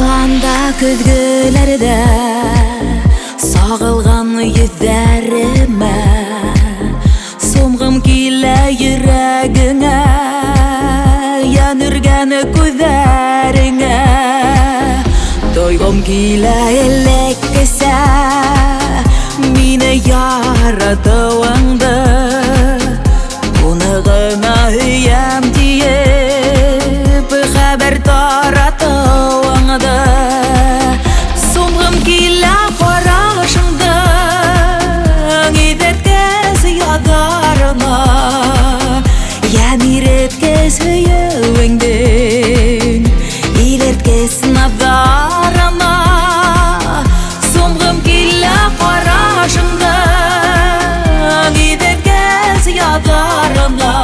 Anda көзгөләрдә сагылган йөзләремә сумгым килә йөрәгеңә янырган күзләреңә тойгым килә элеккесә мине яратуыңды уны гына һөям диеп хәбәр таратуыңды сумгым килә карашыңды идеткәс ядарына янирәткәс һөявеңдең илерткәс надарына сумгым килә карашыңды идеткәс ядарына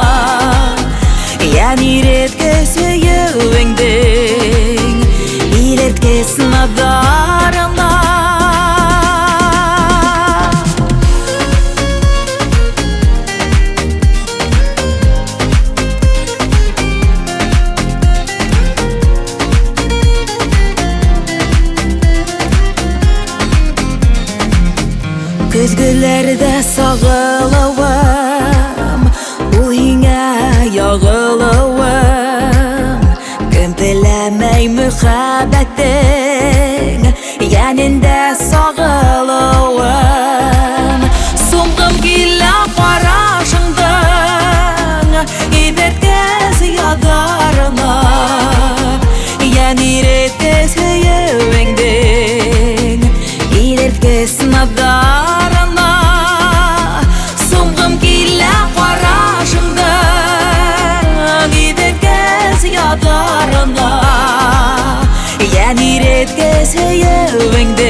янирәткәс һөявеңдең илерткәс надарына Көзгөләрдә сагылуым, ул һиңә ягылуым, кем беләмәй мөхәббәтең, янендә сагылуым. Сумгым килә карашыңдың, идеткәс ядарына, янирәткәс һөявеңдең, илерткәс надарына. Сумгым килә карашыңдың, идеткәс ядарына, янирәткәс һөявеңдең.